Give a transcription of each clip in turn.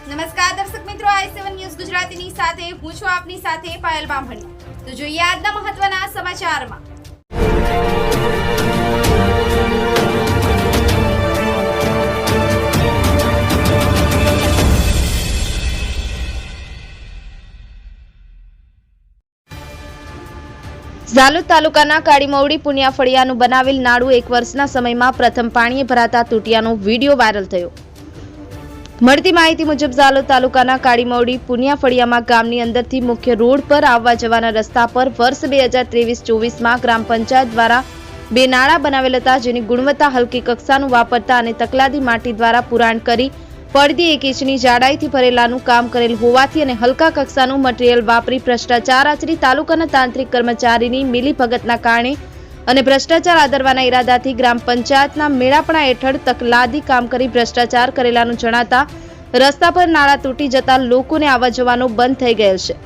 નમસ્કાર દર્શક મિત્રો, i7 ન્યૂઝ ગુજરાતીની સાથે હું છું આપની સાથે પાયલ બામણી। તો જોઈએ આજના મહત્વના સમાચારમાં। ઝાલોદ તાલુકાના કાળીમવડી પુનિયા ફળિયાનું બનાવેલ નાળું 1 વર્ષના સમયમાં પ્રથમ પાણીએ ભરાતા તૂટ્યાનો વિડીયો વાયરલ થયો। મળતી માહિતી મુજબ ઝાલોદ તાલુકાના કાળીમવડી પુનિયા ફળિયામાં ગામની અંદરથી મુખ્ય રોડ પર આવવા જવાના રસ્તા પર વર્ષ 2023-24માં ગ્રામ પંચાયત દ્વારા 2 નાળા બનાવેલ હતા, જેની ગુણવત્તા હલકી કક્ષાનું વાપરતા અને તકલાદી માટી દ્વારા પુરાણ કરી પડદી 1 ઇંચની જાડાઈથી ભરેલાનું કામ કરેલ હોવાથી અને હલકા કક્ષાનું મટીરીયલ વાપરી ભ્રષ્ટાચાર આચરી તાલુકાના તાંત્રિક કર્મચારીની મિલીભગતના કારણે અને ભ્રષ્ટાચાર આદરવાના ઈરાદાથી ગ્રામ પંચાયતના મેળાપણા હેઠળ તકલાદી કામ કરી ભ્રષ્ટાચાર કરેલાનું જણાતા રસ્તા પર નાળા તૂટી જતા લોકોને આવવા જવાનો બંધ થઈ ગયેલ છે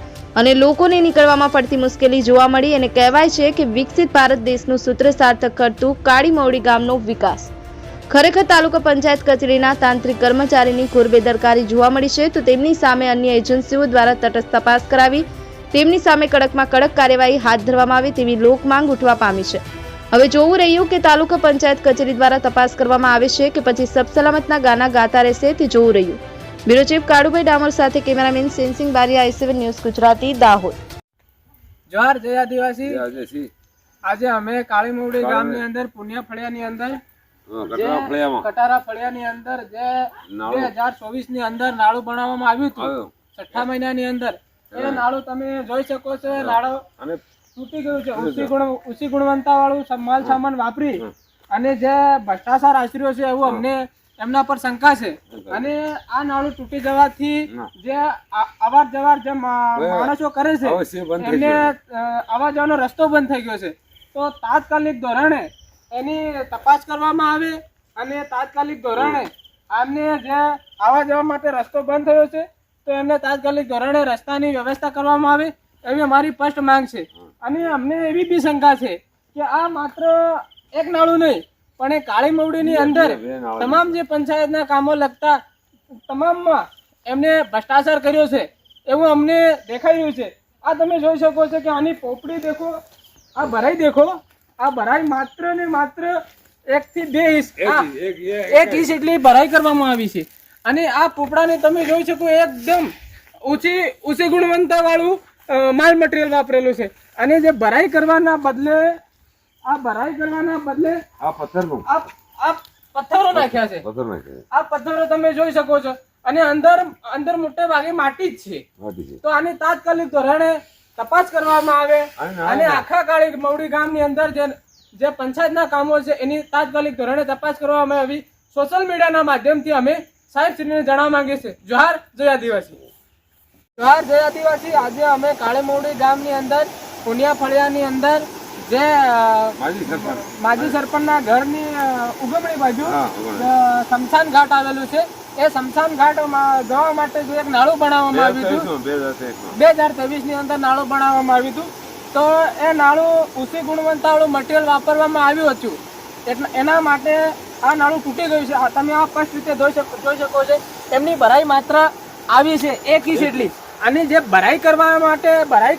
અને લોકોને નીકળવામાં પડતી મુશ્કેલી જોવા મળી અને કહેવાય છે કે વિકસિત ભારત દેશનું સૂત્ર સાર્થક કરતું કાળીમવડી ગામનો વિકાસ ખરેખર તાલુકા પંચાયત કચેરીના તાંત્રિક કર્મચારીની ઘોર બેદરકારી જોવા મળી છે, તો તેમની સામે અન્ય એજન્સીઓ દ્વારા તટસ્થ તપાસ કરાવી તેમની સામે કડકમાં કડક કાર્યવાહી હાથ ધરવામાં આવે તેવી લોકમાંગ ઉઠવા પામી છે। હવે જોવું રહ્યું કે તાલુકા પંચાયત કચેરી દ્વારા તપાસ કરવામાં આવે છે કે પછી સબ સલામતના ગાના ગાતા રહેશે તે જોવું રહ્યું। બ્યુરો ચીફ કાળુભાઈ ડામોર સાથે cameraman Sensing Bariya, i7 news Gujarati, Dahod. Johar જય આદિવાસી। આજે અમે કાળીમવડી ગામની અંદર પુનિયા ફળિયાની અંદર કટારા ફળિયાની અંદર જે 2024 ની અંદર નાળું બનાવવામાં આવ્યું હતું, 6 મહિનાની અંદર એ નાળું તમે જોઈ શકો છો। નાળું તૂટી ગયું છે, ઊંચી ગુણવત્તા વાળું માલ સામાન વાપરી અને જે ભ્રષ્ટાચાર આચર્યો છે એવું અમને એમના પર શંકા છે અને આ નાળું તૂટી જવાથી જે અવાર જવાર જે માણસો કરે છે એમને આવવા જવાનો રસ્તો બંધ થઈ ગયો છે। તો તાત્કાલિક ધોરણે એની તપાસ કરવામાં આવે અને તાત્કાલિક ધોરણે આમને જે આવવા જવા માટે રસ્તો બંધ થયો છે તો એમને તાત્કાલિક ધોરણે રસ્તાની વ્યવસ્થા કરવામાં આવે એવી અમારી સ્પષ્ટ માંગ છે। અને અમને એવી બી શંકા છે કે આ માત્ર એક નાળું નહીં પણ એ કાળીમવડીની અંદર તમામ જે પંચાયતના કામો લગતા તમામમાં એમને ભ્રષ્ટાચાર કર્યો છે એવું અમને દેખાઈ રહ્યું છે। આ તમે જોઈ શકો છો કે આની પોપડી દેખો, આ ભરાઈ દેખો, આ ભરાઈ માત્ર ને માત્ર 1 થી 2 ઇંચ 1 ઇંચ એટલી ભરાઈ કરવામાં આવી છે અને આ પોપડાને તમે જોઈ શકો એકદમ ઊંચી ગુણવત્તા વાળું માલ મટીરીયલ વાપરેલું છે અને જે ભરાઈ કરવાના બદલે આ પથ્થરો નાખ્યા છે। આ પથ્થરો તમે જોઈ શકો છો અને અંદર મોટે ભાગે માટી જ છે। તો આની તાત્કાલિક ધોરણે તપાસ કરવામાં આવે અને આખા કાળીમવડી ગામની અંદર જે પંચાયતના કામો છે એની તાત્કાલિક ધોરણે તપાસ કરવામાં આવી સોશિયલ મીડિયાના માધ્યમથી અમે સાહેબશ્રીને જણાવવા માંગીએ છીએ। જોહાર જય આદિવાસી। જોહાર જય આદિવાસી। આજે અમે કાળીમવડી ગામની અંદર પુનિયા ફળિયાની અંદર જે માજી સરપંચના ઘરની ઉગમણી બાજુ શમશાન ઘાટ આવેલું છે, એ શમશાન ઘાટમાં જવા માટે જે એક નાળું બનાવવામાં આવ્યું હતું 2023 ની અંદર નાળું બનાવવામાં આવ્યું હતું, તો એ નાળું ઊંચી ગુણવત્તાવાળું મટીરીયલ વાપરવામાં આવ્યું હતું એટલે એના માટે આ નાળું તૂટી ગયું છે। તમે આ સ્પષ્ટ રીતે જોઈ શકો છો એમની ભરાઈ માત્ર આવી છે 1 ઇંચ એટલી અને જે ભરાઈ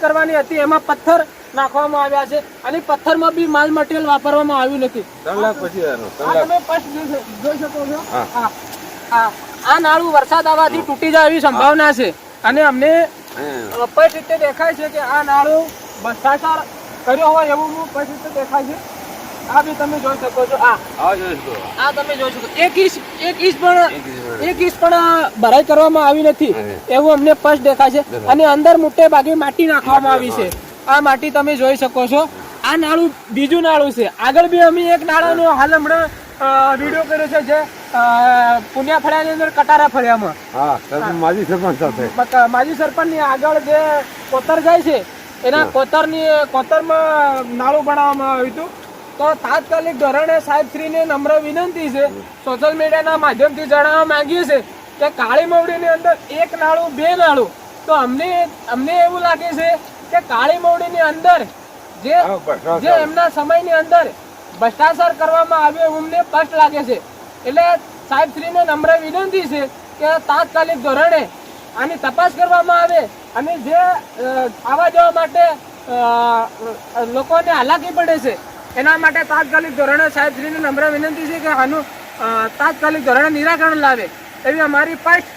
કરવાની હતી એમાં પથ્થર નાખવામાં આવ્યા છે અને પથ્થરમાં બી માલ મટીરીયલ વાપરવામાં આવ્યું નથી। તમે સ્પષ્ટ જોઈ શકો છો આ નાળું વરસાદ આવવાથી તૂટી જાય એવી સંભાવના છે અને અમને સ્પષ્ટ રીતે દેખાય છે કે આ નાળું ભ્રષ્ટાચાર કર્યો હોય એવું સ્પષ્ટ રીતે દેખાય છે। આ બી તમે જોઈ શકો છો, આ તમે જોઈ શકો 1 ઇંચ પણ ભરાઈ કરવામાં આવી નથી એવું અમને સ્પષ્ટ દેખાય છે અને અંદર મોટે ભાગે માટી નાખવામાં આવી છે। આ માટી તમે જોઈ શકો છો। આ નાળું બીજું નાળું છે, આગળ બી અમે એક નાળાનો હાલ હમણાં વિડીયો કર્યો છે જે પુનિયા ફળિયાની અંદર કટારા ફળિયામાં માજી સરપંચ ની આગળ જે કોતર જાય છે એના કોતરમાં નાળું બનાવવામાં આવ્યું હતું। તો તાત્કાલિક ધોરણે સાહેબશ્રીને નમ્ર વિનંતી છે, સોશિયલ મીડિયાના માધ્યમથી જણાવવા માંગીએ છીએ કે કાળીમવડીની અંદર 1 નાળું 2 નાળું, તો અમને એવું લાગે છે કે કાળીમવડીની અંદર જે એમના સમયની અંદર ભ્રષ્ટાચાર કરવામાં આવ્યો એવું અમને સ્પષ્ટ લાગે છે। એટલે સાહેબશ્રીને નમ્ર વિનંતી છે કે તાત્કાલિક ધોરણે આની તપાસ કરવામાં આવે અને જે આવવા જવા માટે લોકોને હાલાકી પડે છે એના માટે તાત્કાલિક ધોરણે સાહેબશ્રીની નમ્ર વિનંતી છે કે આનું તાત્કાલિક ધોરણે નિરાકરણ લાવે એવી અમારી સ્પષ્ટ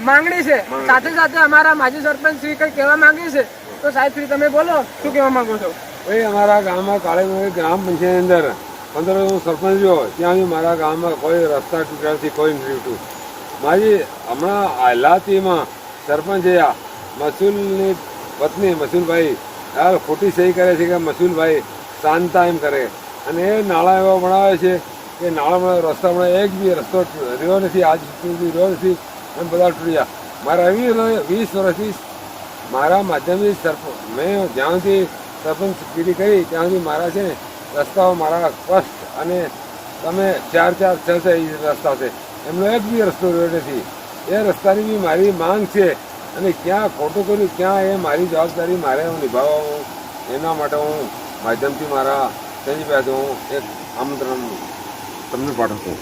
માંગણી છે. સાથે સાથે અમારા માજી સરપંચ શ્રી કઈ કહેવા માંગે છે તો સાહેબશ્રી તમે બોલો, શું કહેવા માંગો છો? ભાઈ અમારા ગામમાં કાળીમોડી ગ્રામ પંચાયતની અંદર 15 સરપંચ રહ્યો ત્યાં મારા ગામમાં કોઈ રસ્તા તૂટ્યા નથી, કોઈ નથી તૂટ્યું. મારી હમણાં હાલાતીમાં સરપંચ મસૂલની પત્ની મસૂલભાઈ હાલ ખોટી સહી કરે છે કે મસૂલભાઈ શાંતા એમ કરે અને એ નાળા એવા બનાવે છે કે નાળામાં રસ્તા બનાવે, એક બી રસ્તો રહ્યો નથી, આજ સુધી રહ્યો નથી એમ બધા તૂટી ગયા. મારા 20 વર્ષથી મારા માધ્યમથી મેં જ્યાંથી સરપંચગીરી કરી ત્યાંથી મારા છે ને રસ્તાઓ મારા સ્પષ્ટ અને તમે 4-4, 6 રસ્તા છે, એમનો એક બી રસ્તો રહ્યો નથી. એ રસ્તાની બી મારી માંગ છે અને ક્યાં ખોટું કર્યું ક્યાં એ મારી જવાબદારી મારે હું નિભાવવા, એના માટે હું માધ્યમથી મારા સંજયભાઈ હું એક આમંત્રણ તમને પાઠવું છું.